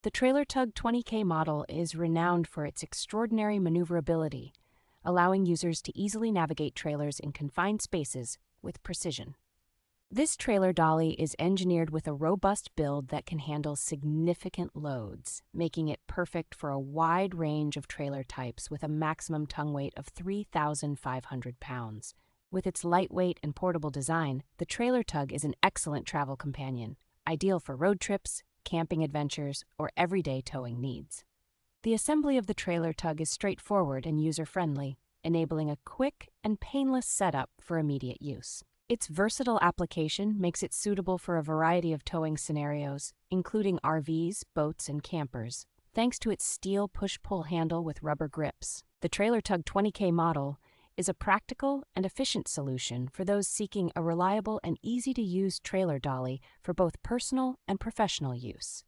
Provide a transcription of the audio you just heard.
The trailer Tug 20K model is renowned for its extraordinary maneuverability, allowing users to easily navigate trailers in confined spaces with precision. This trailer dolly is engineered with a robust build that can handle significant loads, making it perfect for a wide range of trailer types with a maximum tongue weight of 3,500 pounds. With its lightweight and portable design, the trailer tug is an excellent travel companion, ideal for road trips, camping adventures, or everyday towing needs. The assembly of the trailer tug is straightforward and user-friendly, enabling a quick and painless setup for immediate use. Its versatile application makes it suitable for a variety of towing scenarios, including RVs, boats, and campers, thanks to its steel push-pull handle with rubber grips. The trailer Tug 20K model is a practical and efficient solution for those seeking a reliable and easy-to-use trailer dolly for both personal and professional use.